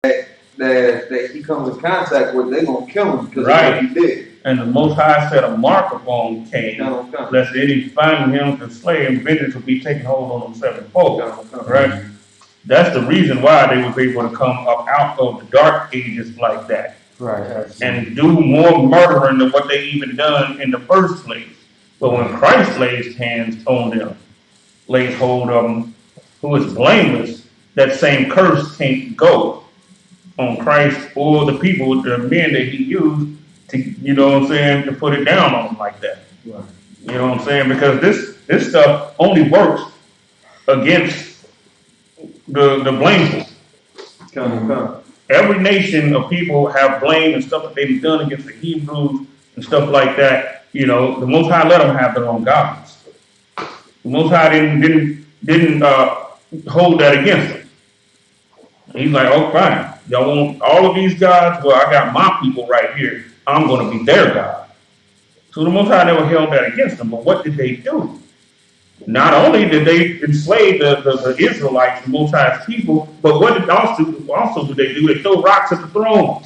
that he comes in contact with, they're gonna kill him because of Right. what he did. And the Most High set a mark upon Cain, lest any find him to slay him, vengeance will be taken hold on them sevenfold. Right? That's the reason why they was able to come up out of the dark ages like that. Right. And do more murdering than what they even done in the first place. But when Christ lays hands on them, lays hold of them, who is blameless, that same curse can't go on Christ or the people, the men that he used to, you know what I'm saying, to put it down on them like that. Right. You know what I'm saying? Because this stuff only works against the blameful. Every nation of people have blame and stuff that they've done against the Hebrews and stuff like that. You know, the Most High let them have their own gods. The Most High didn't hold that against them. He's like, oh, fine. Y'all want all of these gods? Well, I got my people right here. I'm going to be their God. So the Most High never held that against them. But what did they do? Not only did they enslave the Israelites, the Most High's people, but what did also do they do? They throw rocks at the throne.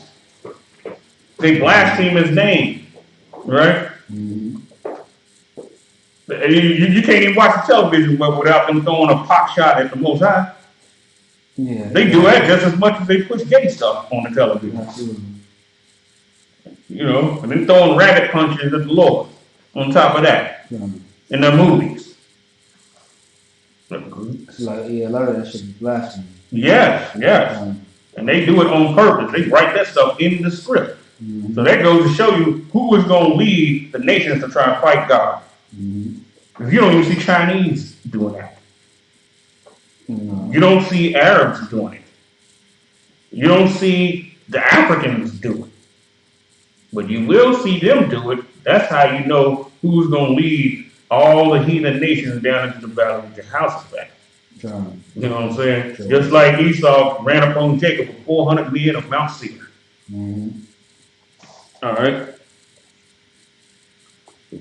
They blaspheme his name. Right? Mm-hmm. You can't even watch the television without them throwing a pot shot at the Most High. Yeah, they do that just as much as they push gay stuff on the television. Absolutely. You know, and then throwing rabbit punches at the Lord on top of that in their movies. It's like, yeah, a lot of that shit is blasphemy. Yes. And they do it on purpose. They write that stuff in the script. Mm-hmm. So that goes to show you who is going to lead the nations to try and fight God. Mm-hmm. You don't even see Chinese doing that. You don't see Arabs doing it. You don't see the Africans do it. But you will see them do it. That's how you know who's going to lead all the heathen nations down into the valley of Jehoshaphat. You know what I'm saying? Just like Esau ran upon Jacob with 400 men of Mount Seir. Mm-hmm. All right.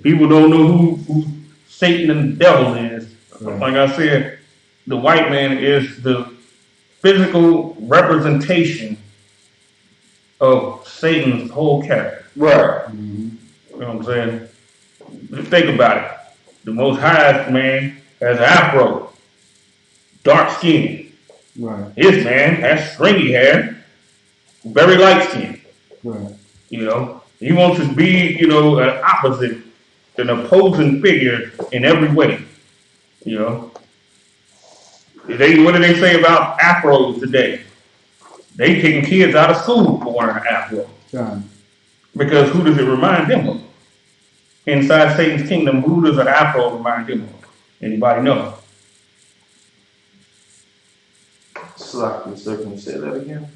People don't know who Satan and the devil is. Right. Like I said, the white man is the physical representation of Satan's whole character. Right. Mm-hmm. You know what I'm saying? Just think about it. The Most High man has an afro, dark skin. Right. His man has stringy hair, very light skin. Right. You know, he wants to be, you know, an opposite, an opposing figure in every way. You know. What do they say about afros today? They kicking kids out of school for wearing an afro. Right. Because who does it remind them of? Inside Satan's kingdom, who does an afro remind them of? Anybody know? Can you say that again?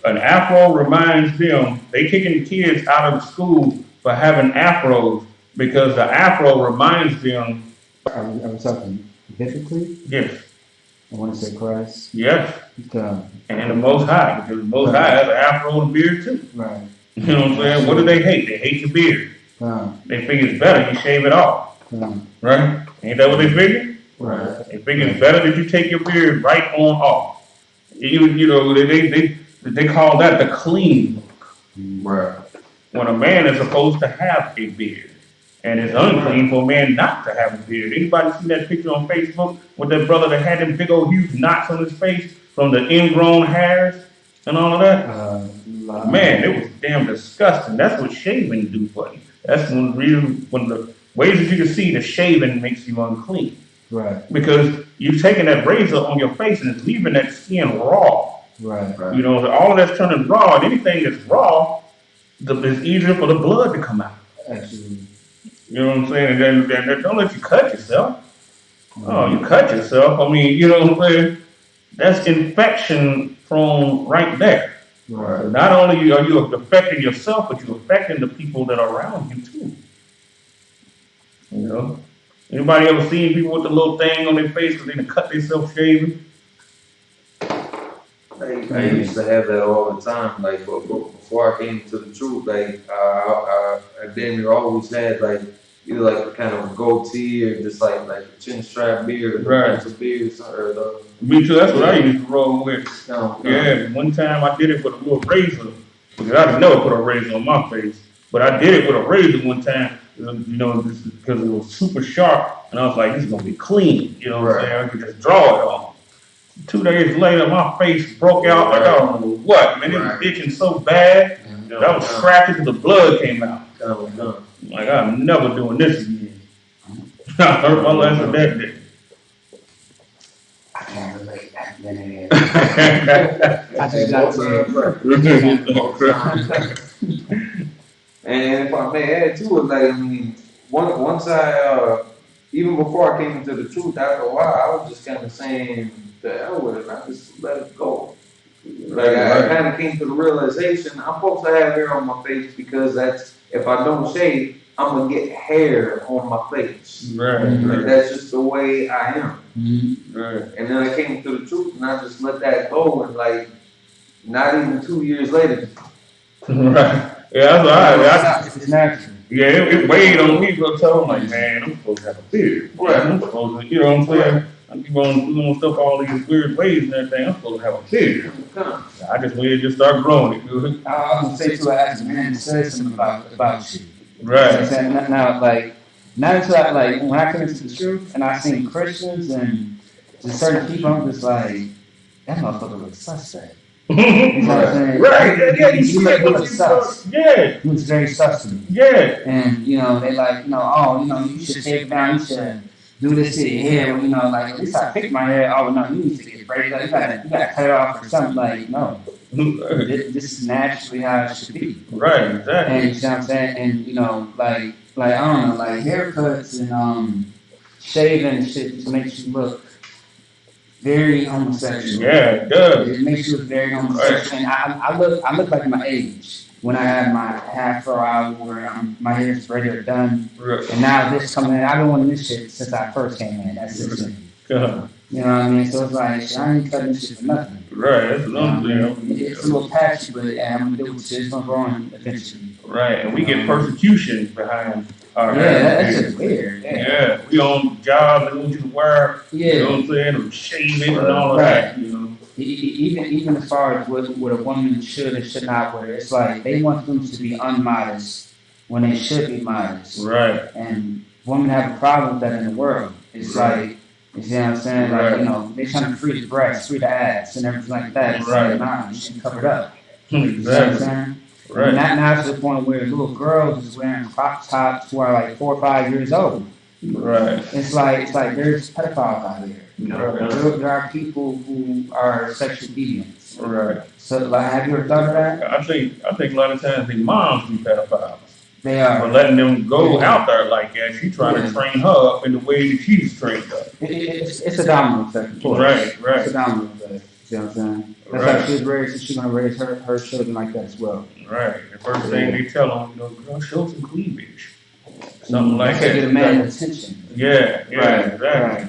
An afro reminds them, they kicking kids out of school for having afros because the afro reminds them. Are we talking biblically? Yes. I want to say Christ. Yes. And the Most High, because the Most High has an afro and a beard too. Right. You know what I'm saying? What do they hate? They hate your beard. They figure it's better you shave it off. Right? Ain't that what they figure? Right. They figure it's better that you take your beard right on off. You know, they call that the clean look. Right. When a man is supposed to have a beard. And it's unclean for a man not to have a beard. Anybody see that picture on Facebook with that brother that had them big old huge knots on his face from the ingrown hairs and all of that? Man, it was damn disgusting. That's what shaving do for you. That's one reason, one of the ways that you can see the shaving makes you unclean. Right. Because you're taking that razor on your face and it's leaving that skin raw. Right. You know, all of that's turning raw, and anything that's raw, it's easier for the blood to come out. Absolutely. You know what I'm saying? And then don't let you cut yourself. Oh, you cut yourself. I mean, you know what I'm saying? That's infection prone right there. Right. So not only are you affecting yourself, but you're affecting the people that are around you too. You know? Anybody ever seen people with the little thing on their face because they done cut themselves shaving? I used to have that all the time. Like before I came to the truth, like I damn near always had like either like kind of a goatee or just like a chin strap beard or the pencil beard or the. Me too. That's what I used to roll with. No. Yeah, one time I did it with a little razor because I didn't never put a razor on my face, but I did it with a razor one time. Because it was super sharp, and I was like, "This is gonna be clean." You know what I'm saying? I could just draw it on. 2 days later, my face broke out like I don't know what. Man, it was itching so bad that I was scratching till the blood came out. Like, I'm never doing this again. I hurt my lesson that day. I can't relate. I just got to. And if I may add to it, like, I mean, once I, even before I came into the truth, after a while, I was just kind of saying, the hell with it, I just let it go. Like, I kind of came to the realization, I'm supposed to have hair on my face because if I don't shave, I'm going to get hair on my face. Like, that's just the way I am. And then I came to the truth and I just let that go, and like, not even 2 years later. Yeah, that's It's natural. Yeah, it weighed on me for a time. I'm like, man, I'm supposed to have a beard. I'm supposed to, you know what I'm saying? I'm doing stuff all these weird ways and everything. I'm supposed to have a beard. I just waited to just start growing it. I was gonna say too, I asked a man to say something about you. Right. You know now, like, not until when I came into the truth and I seen Christians and just certain people, I'm just like, that motherfucker looks suspect. You know what I'm saying? Right. Yeah, he looked sus. Yeah. He was very sus to me. Yeah. And, they like, oh, you should take down, you should do this to your hair. Like, at least I picked my hair. Oh, no, you need to get braided. Like, you gotta cut it off or something. Like, no. This is naturally how it should be. Right, exactly. And, you know what I'm saying? And, like, I don't know, like, haircuts and shaving and shit just makes you look very homosexual. Yeah, it does. It makes you look very homosexual. And I look like my age when I had my afro out where my hair's braided or done. And now this coming in, I've been wanting this shit since I first came in. That's it. You know what I mean? So it's like, I ain't cutting this shit for nothing. Right, that's another thing. It's a little patchy, but I'm gonna do it. It's gonna grow on eventually. Right, and we get persecution behind our that's just weird. Yeah, we on jobs that want you to wear, you know what I'm saying, or shaving and all of that, you know. Even as far as what a woman should or should not wear, it's like they want them to be unmodest when they should be modest. Right. And women have a problem with that in the world. It's like, you see what I'm saying? Like, they're trying to free the breasts, free the ass, and everything like that. It's like, nah, you should cover it up. Exactly. You know what I'm saying? Right. Now to the point where little girls is wearing crop tops who are like 4 or 5 years old. Right. It's like there's pedophiles out there. There are people who are sexual deviants. Right. So, like, have you ever thought of that? I think a lot of times the moms be pedophiles. They are. For letting them go out there like that. She's trying to train her up in the way that she's trained up. It's a domino effect. Right. It's a domino effect. You know what I'm saying? That's how she's raised, and she's going to raise her children like that as well. Right. The first thing they tell them, girl, show some cleavage. Something like that. To get a man's attention. Yeah, Right.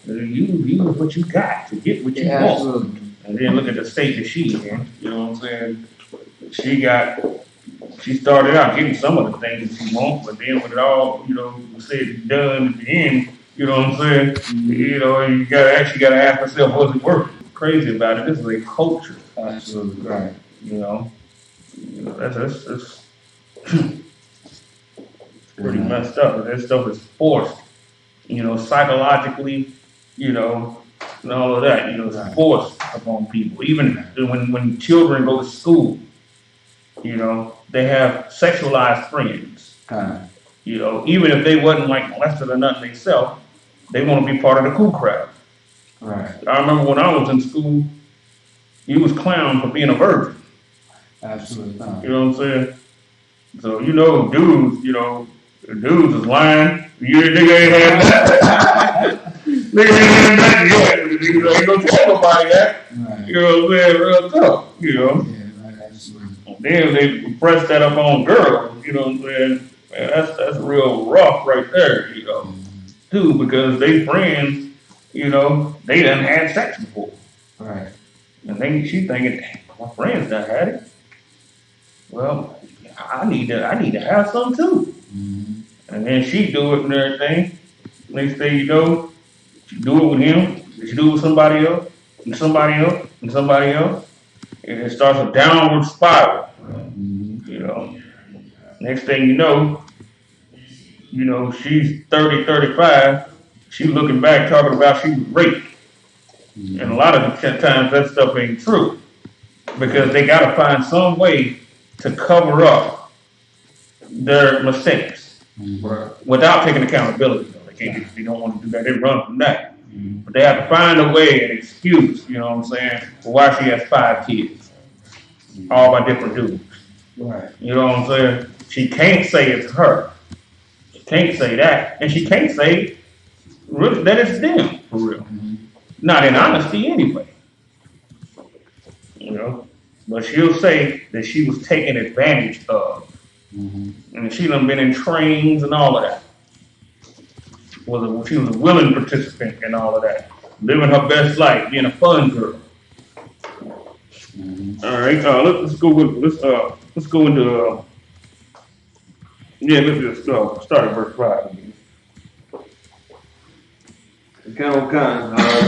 Use what you got to get what you want. Absolutely. And then look at the state that she's in. You know what I'm saying? She started out getting some of the things that she wants, but then when it all, was said and done at the end, you know what I'm saying? You gotta ask yourself, was it worth it? Crazy about it. This is a culture. Absolutely right. That's pretty messed up. That stuff is forced, psychologically, and all of that, it's forced upon people. Even when children go to school, they have sexualized friends. Even if they wasn't like molested or nothing themselves, they want to be part of the cool crowd. Right. I remember when I was in school, you was clowned for being a virgin. Absolutely. You know what I'm saying? So dudes, dudes is lying. You nigga ain't had that. Nigga ain't had that yet. Nigga ain't gonna tell nobody that. Right. You know what I'm saying? Real tough. Yeah, right, absolutely. Then they press that up on girls. You know what I'm saying? Man, that's real rough right there. Too, because they friends, they done had sex before. Right. And she thinking, my friends done had it. Well, I need to have some too. Mm-hmm. And then she do it and everything. Next thing you know, she do it with him, she do it with somebody else, and somebody else, and somebody else. And it starts a downward spiral. You know. Next thing you know, she's 30, 35. She's looking back talking about she was raped. And a lot of the times that stuff ain't true. Because they gotta find some way to cover up their mistakes. Without taking accountability. They don't want to do that, they run from that. But they have to find a way, an excuse, you know what I'm saying, for why she has 5 kids. All by different dudes. You know what I'm saying? She can't say it's her. She can't say that. And she can't say really that it's them, for real. Not in honesty anyway. You know? But she'll say that she was taken advantage of. And she done been in trains and all of that. She was a willing participant in all of that. Living her best life, being a fun girl. All right, let's go into let's just start at verse 5 again.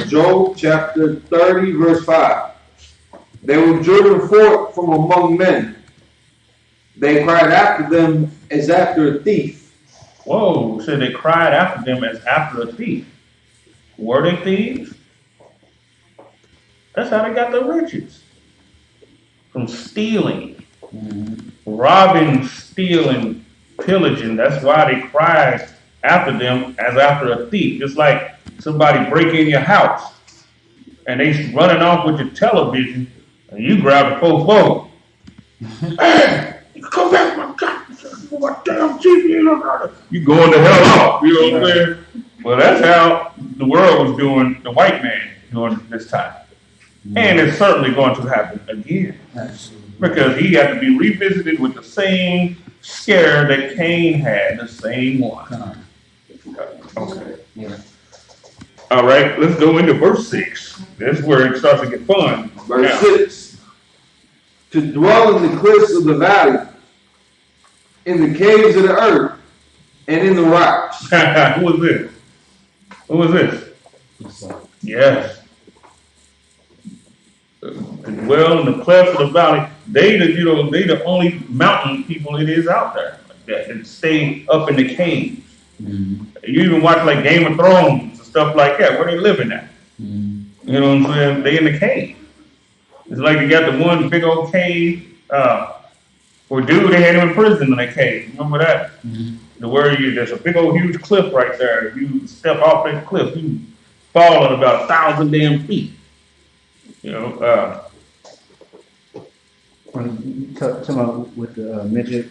Job chapter 30, verse 5. They were driven forth from among men. They cried after them as after a thief. Whoa, so they cried after them as after a thief. Were they thieves? That's how they got their riches. From stealing, robbing, stealing, pillaging. That's why they cried after them as after a thief. Just like somebody break in your house and they running off with your television and you grab the fofo. Hey, come back, my damn TV. You going the hell off, you know what I'm saying? Well, that's how the world was doing the white man during this time. And it's certainly going to happen again. Because he had to be revisited with the same scare that Cain had, the same one. Okay. Yeah. All right, let's go into verse 6. That's where it starts to get fun. Verse 6. To dwell in the cliffs of the valley, in the caves of the earth, and in the rocks. Who is this? Who is this? Yes. To dwell in the clefts of the valley. They the only mountain people it is out there like that, and stay up in the caves. You even watch like Game of Thrones and stuff like that. Where they living at? You know what I'm saying? They in the cave. It's like they got the one big old cave. For dude, they had him in prison in that cave. Remember that? The where there's a big old huge cliff right there. If you step off that cliff, you fall at about 1,000 damn feet. You know. Talking about with the midget.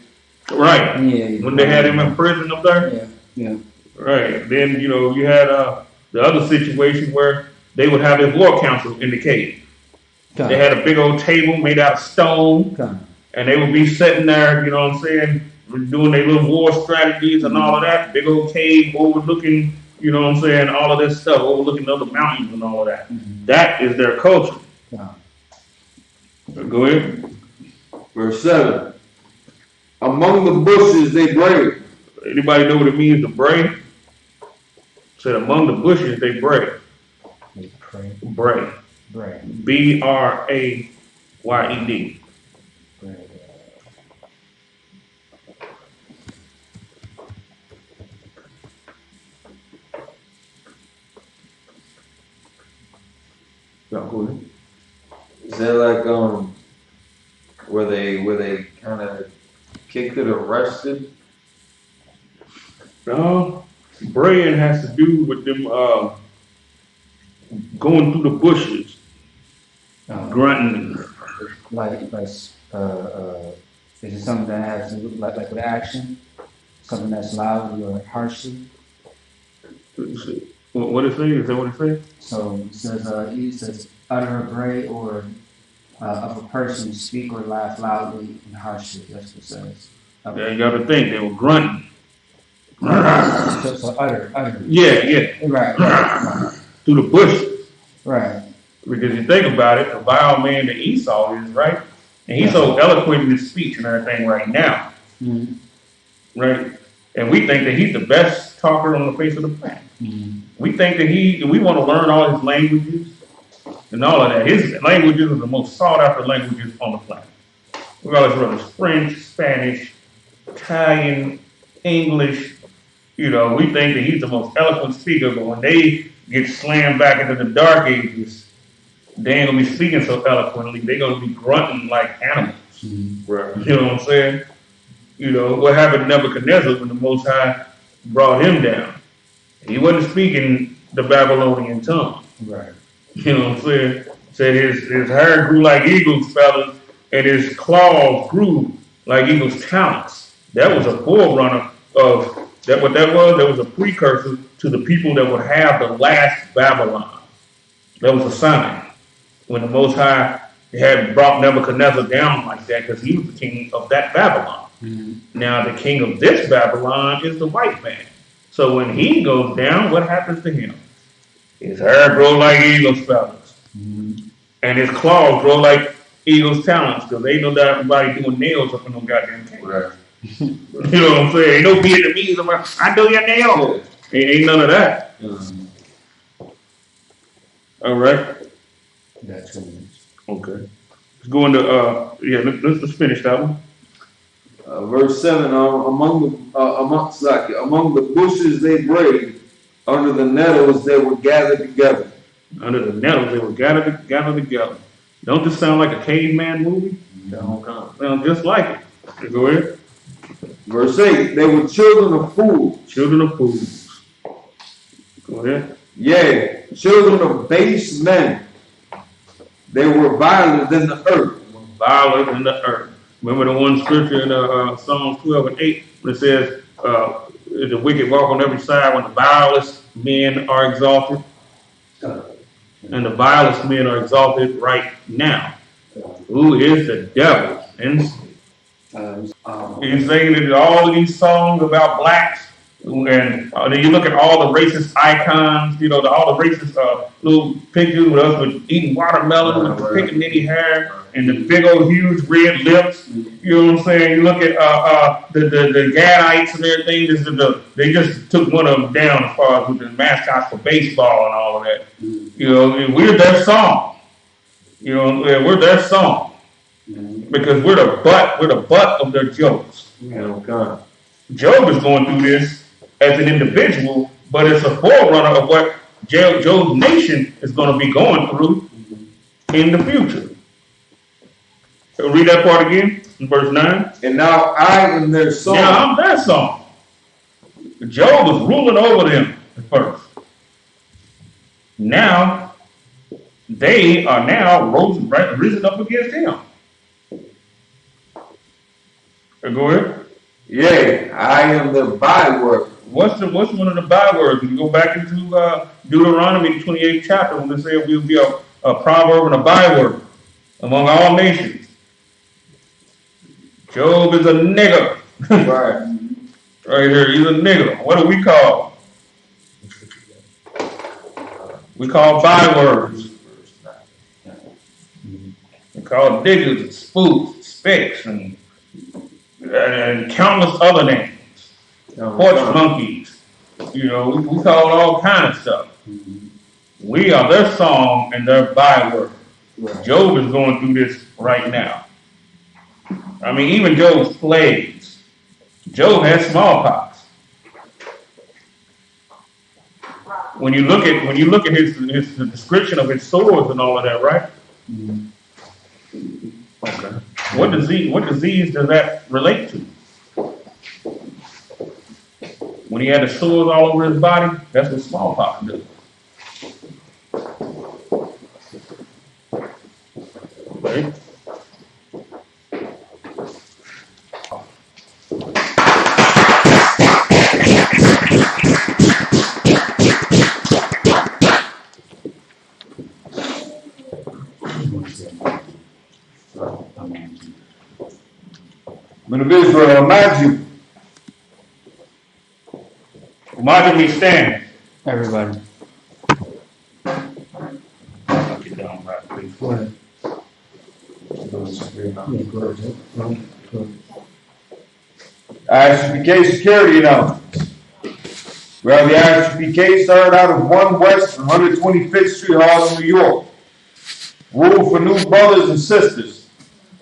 Right. Yeah. When they had him in prison up there. Yeah. Right. Then you had the other situation where they would have their war council in the cave. They had a big old table made out of stone, and they would be sitting there. You know what I'm saying, doing their little war strategies and all of that. Big old cave overlooking. You know what I'm saying, all of this stuff overlooking other mountains and all of that. That is their culture. Go ahead. Verse 7. Among the bushes they bray. Anybody know what it means to bray? Said among the bushes they bray. Bray. B-R-A-Y-E-D. Is that like where they kind of kicked it or arrested? No, braying has to do with them going through the bushes, grunting. Is it something that has to do like with action? Something that's loudly or harshly? What it say? Is that what it say? So it says utter a bray or of a person speak or laugh loudly and harshly. That's what it says. Yeah, you got to think they were grunting. So utter. Yeah. Right. Through the bushes. Right. Because you think about it, the vile man that Esau is, right? And he's so eloquent in his speech and everything right now. Right? And we think that he's the best talker on the face of the planet. We think that we want to learn all his languages and all of that. His languages are the most sought after languages on the planet. Regardless whether it's French, Spanish, Italian, English, we think that he's the most eloquent speaker, but when they get slammed back into the dark ages, they ain't gonna be speaking so eloquently. They're gonna be grunting like animals. Right. You know what I'm saying? What happened to Nebuchadnezzar when the Most High brought him down? He wasn't speaking the Babylonian tongue. Right. You know what I'm saying? Said his hair grew like eagle's feathers, and his claws grew like eagle's talons. That was a forerunner of that. What that was? That was a precursor to the people that would have the last Babylon. That was a sign when the Most High had brought Nebuchadnezzar down like that, because he was the king of that Babylon. Now the king of this Babylon is the white man. So when he goes down, what happens to him? His hair grows like eagle's feathers, and his claws grow like eagle's talons, because they know that everybody doing nails up in no goddamn cave. Right. You know what I'm saying? Ain't no Vietnamese about, I do your nails. Ain't none of that. All right. That's what it is. Okay. Let's go into let's finish that one. Verse 7, among the bushes they brayed, under the nettles they were gathered together. Under the nettles they were gathered together. Don't this sound like a caveman movie? No. Sounds just like it. Go ahead. Verse 8, they were children of fools. Children of fools. Go ahead. Yea, children of base men. They were viler than the earth. Viler than the earth. Remember the one scripture in Psalms 12 and 8 when it says, the wicked walk on every side when the vilest men are exalted? And the vilest men are exalted right now. Who is the devil? And he's saying that all of these songs about blacks, and then you look at all the racist icons, all the racist little pictures with us with eating watermelon with the pickaninny hair and the big old huge red lips. You know what I'm saying? You look at the Gadites and everything. They just took one of them down as far as with the mascots for baseball and all of that. We're their song. We're their song because we're the butt of their jokes. Job is going through this as an individual, but it's a forerunner of what Job's nation is going to be going through in the future. So read that part again in verse 9. And now I am their song. Now I'm their song. Job was ruling over them at first. Now they are risen up against him. Go ahead. Yea, I am the byword. What's one of the bywords? When you go back into Deuteronomy 28th chapter, when they say we'll be a proverb and a byword among all nations. Job is a nigger. Right. Right here, he's a nigger. What do we call? We call bywords. We call diggers and spoofs, and spicks, and countless other names. Porch monkeys. We call all kind of stuff. We are their song and their byword. Right. Job is going through this right now. I mean, even Job's plagues. Job had smallpox. When you look at his description of his sores and all of that, right? Okay. What disease does that relate to? When he had the sores all over his body, that's what smallpox does. Okay. Men of Israel, imagine. Imagine me standing. Everybody. Get down right, please. Go ahead. I.S.U.P.K security announcements. We have the I.S.U.P.K started out of 1 West 125th Street, Harlem, New York. Rule for new brothers and sisters.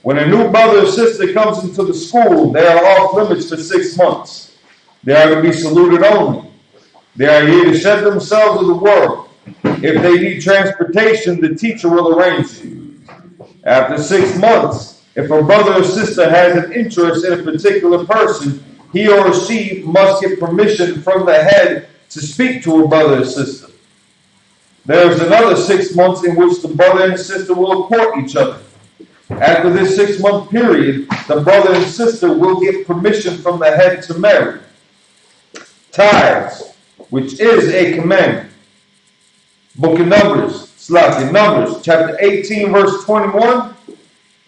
When a new brother or sister comes into the school, they are off limits for 6 months. They are to be saluted only. They are here to shed themselves of the world. If they need transportation, the teacher will arrange it. After 6 months, if a brother or sister has an interest in a particular person, he or she must get permission from the head to speak to a brother or sister. There is another 6 months in which the brother and sister will court each other. After this 6-month period, the brother and sister will get permission from the head to marry. Tithes, which is a commandment. Book of Numbers, chapter 18, verse 21.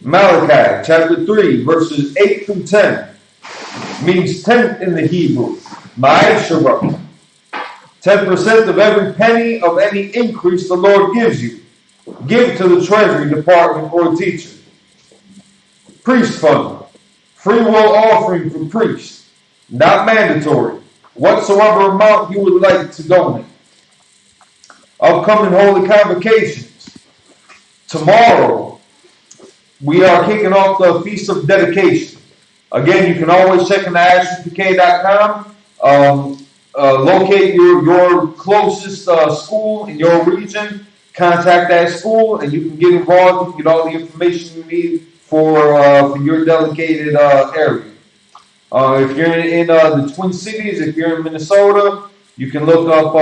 Malachi, chapter 3, verses 8 through 10. Means tenth in the Hebrew. Ma'asharah. 10% of every penny of any increase the Lord gives you. Give to the treasury department or teacher. Priest fund. Free will offering for priests. Not mandatory. Whatsoever amount you would like to donate. Upcoming holy convocations. Tomorrow, we are kicking off the Feast of Dedication. Again, you can always check in the ISUPK.com. Locate your closest school in your region. Contact that school, and you can get involved. You can get all the information you need for your dedicated area. If you're in the Twin Cities, if you're in Minnesota, you can look up.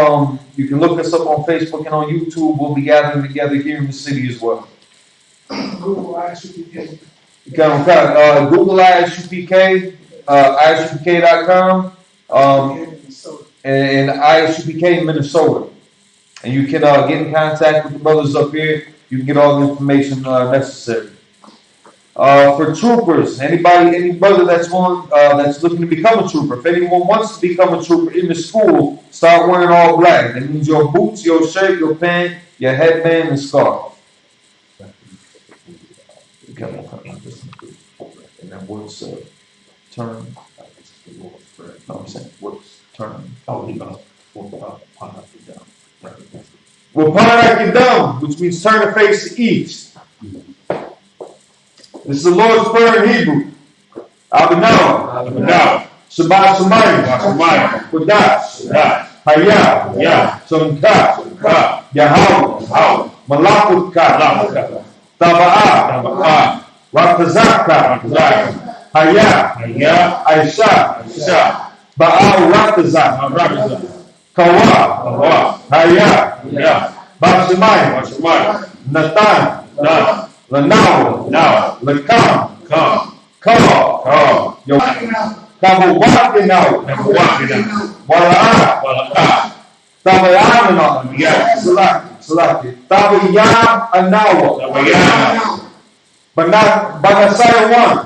You can look us up on Facebook and on YouTube. We'll be gathering together here in the city as well. Google I.S.U.P.K. Google I.S.U.P.K. ISUPK.com, and I.S.U.P.K. Minnesota. And you can get in contact with the brothers up here. You can get all the information necessary. For troopers, any brother that's looking to become a trooper, if anyone wants to become a trooper in the school, start wearing all black. That means your boots, your shirt, your pant, your headband, and scarf. And that what's term? No, I'm saying what's term? We'll Parak it down, which means turn the face to east. This is the Lord's Prayer in Hebrew. Abinah, Shabbat Shemayim, Kodash, Hayah, Tumka, Yahweh, Malakutka, Taba'ah, Ratazaka, Hayah, Aisha, Ba'al Ratazak, Kawa, Hayah, Bashemayim, Natan, Lanawa, Lakam, Kawa, Kabuwakinau, Wala'a, Tabayanana, Salaki, Tabayam Anawa, Banasaya one,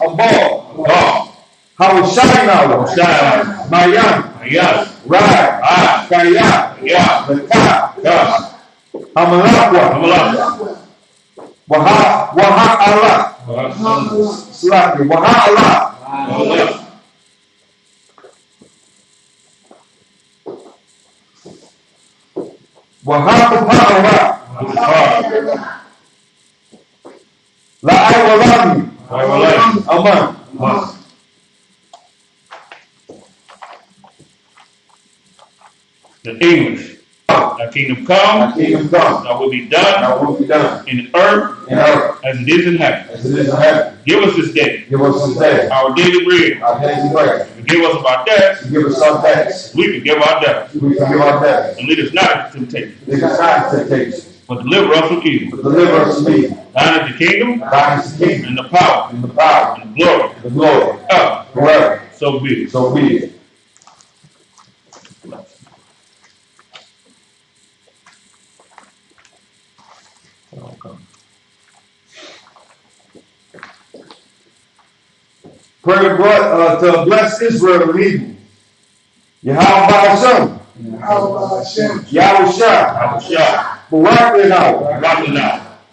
Abol, Hawashaynawa, Mayan, Rai, Kaya, Laka, Hamalakwa, Waha Allah, Salaki, Waha Allah. Wahapapara. La Iwalami. Aman. The English. Thy kingdom come. Thy will be done. In earth. As it is in heaven. Give us this day. Our daily bread. Forgive us of our debts. We forgive our debts. And lead us not into temptation. But deliver us from evil. Thine is the kingdom. And the power. And the glory. Forever. So be it. Pray to bless Israel and Hebrew. Yahweh Yahusha. Barak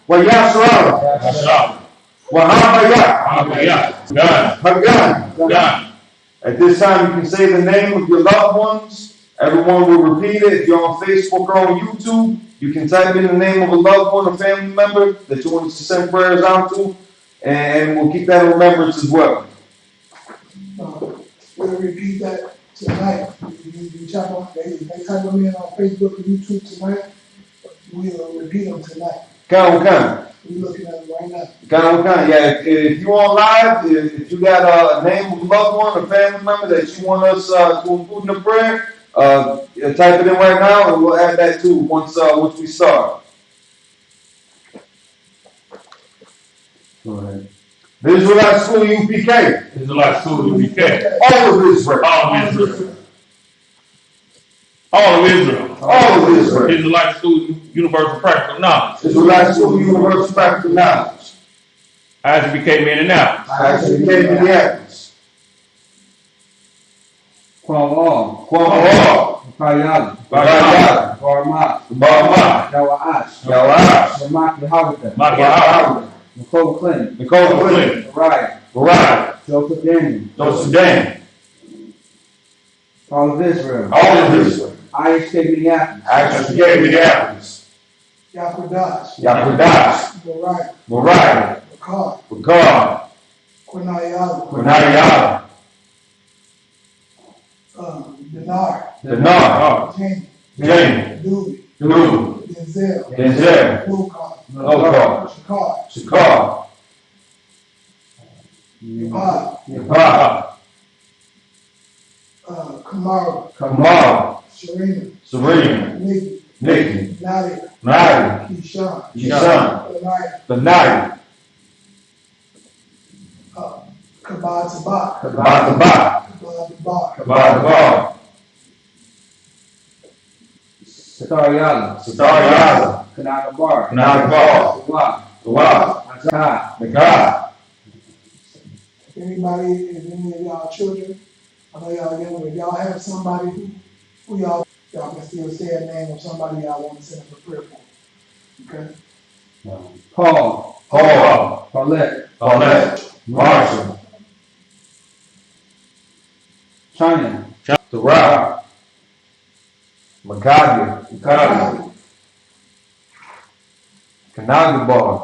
Wayasra. Wahabaya. Hagan. At this time, you can say the name of your loved ones. Everyone will repeat it. If you're on Facebook or on YouTube, you can type in the name of a loved one or family member that you want us to send prayers out to, and we'll keep that in remembrance as well. We'll repeat that tonight. You type on, they type them in on Facebook and YouTube tonight. We'll repeat them tonight. We're looking at them right now. Yeah, if you're on live, if you got a name of a loved one or family member that you want us to include in the prayer, type it in right now, and we'll add that too once we start. Go ahead. The Israelite School U.P.K. Israelite School U.P.K. All of Israel. All of Israel. All of Israel. All of Israel. Israelite School Universal Practical Knowledge. Israelite School Universal Practical Knowledge. I.S.U.P.K. Minneapolis. I.S.U.P.K. Minneapolis. Kwam Kayali. Barma. Yawash. Maki Nicole Clinton. Mariah. Joseph Daniel. All of Israel. I.S.U.P.K. Minneapolis. Yakudash. Mariah. Bakar. Quinayala. Dinar. Jamie. Dooley. Denzel. Shakar. Kamara. Serena. Nikki. Nadia. Keyshawn. Benaya. Kabad. Satariala. Kanagabar. Nakai. Anybody, if any of y'all children, I know y'all young, if y'all have somebody who y'all can still say a name of somebody y'all want to send them a prayer for. Okay? Paulette. Marshall. China. Terrell. Maccabi. Kanagabar.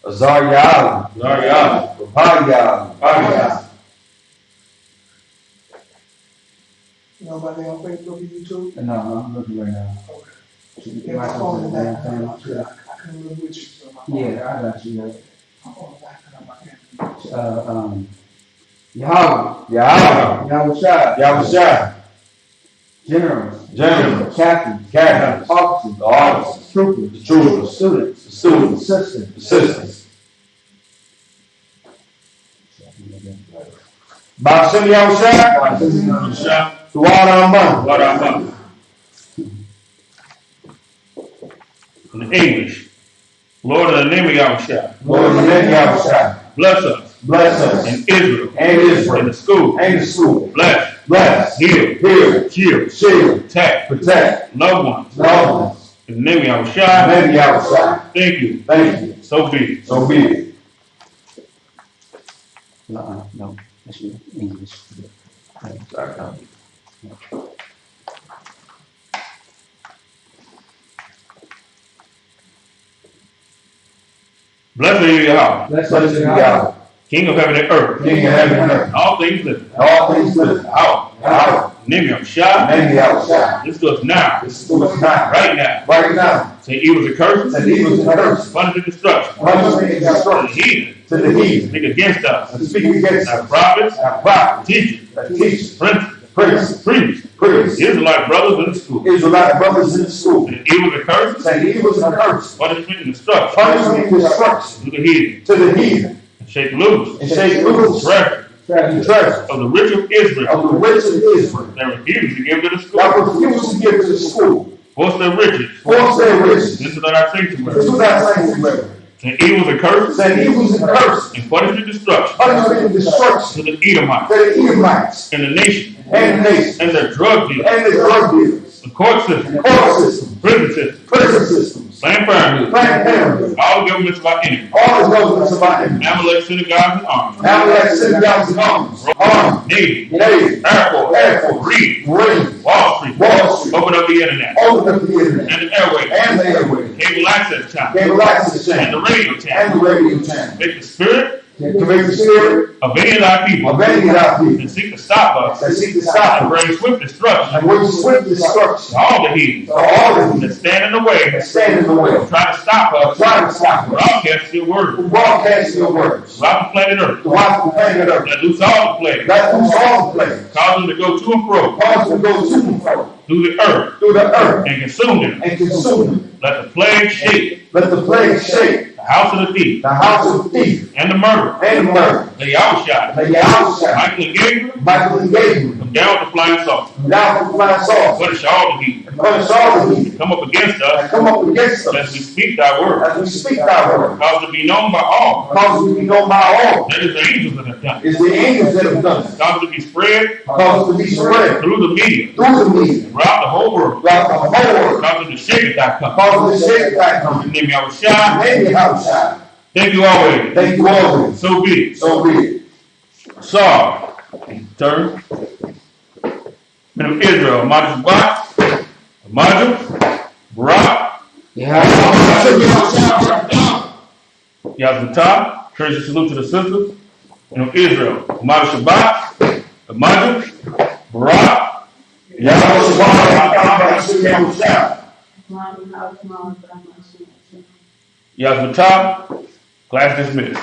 Azariah. Rapaya. Nobody on Facebook or YouTube? No, I'm looking right now. Okay. Yeah, my phone is back. I couldn't live with you, so my phone. Yeah, I got you. My phone is back. Yahweh. Generals. Captains. Officers. Troopers. Students. Assistants. Ba'ashem Yahushua. Tuwara In English. Lord, in the name of Yahushua. Bless us. In Israel. In the school. Bless. Heal. Shield. Protect. Loved ones. In the name of Yahushua. Thank you. So be it. No, that's English. Blessed be Yahweh. Blessed be Yahweh. King of heaven and earth. King of heaven and earth. All things living. Yahweh. Name Yahushua. This to us now. Right now. Say evil is a curse. Punishment destruction. To the heathen. Speak against us. Our prophets. Teachers. Princes. Priests. Israelite brothers in the school. And evil is a curse. Punishment and destruction. To the heathen. And shake loose. Treasure. Of the rich of Israel. That refuse to give to the school. Force their riches. This is not our sanctuary. And evil is a curse. And punishment and destruction. To the Edomites. And the nation. And their drug dealers. The court system. Prison system. Planned Parenthood, Planned Parenthood, all the governments of our enemy, all the governments of our enemies, Amalek synagogues and armies, Amalek synagogues and armies, Navy, Navy, Air Force, Marines, Wall Street, Wall Street, open up the internet, open up the internet, and the airways, and the airways, cable access channel, cable access and channel, the radio and channel. the radio channel. Make the spirit To make the spirit of any of our people of any of our people that seek to stop us that seek to and stop us bring swift destruction and bring swift destruction to all the heathens to all of that them stand in the way, that stand in the way, try to stop us trying to stop from us, broadcasting your word from broadcasting your words, throughout the planet Earth. throughout the planet Earth. That loose all the plagues, That loose all the plagues, cause them to go to and fro cause them to go to and fro through the earth through the earth and consume them. and consume them. Let the plague shake Let the plague shake the house of the thief the house of the thief and the murderer. and the murderer. The outshot, May Yahusha, Michael and Gabriel, Michael and Gabriel, come down with the flying saucer. down from flying saucers, Punish all the heathen. and punish all the heathen, Come up against and us come up against as we us speak thy word. as we speak thy word. Cause to be known by all. Cause it to be known by all. That is the angels that have done it. It's the angels that have done it. Cause to be spread Cause it to be spread through the media through the media, throughout the whole world. throughout the whole world. Cause it to shake it that come. Cause it to shake that In come. the name of Yahushua. Maybe Yahusha. Thank you always. Thank you always. So be it. So be it. Saul, turn. Men of Israel, Maju Shabbat, Maju, Barak, Yazmatah, courteous salute to the sisters. Men of Israel, Maju Shabbat, Maju, Barak, Yazmatah, class dismissed.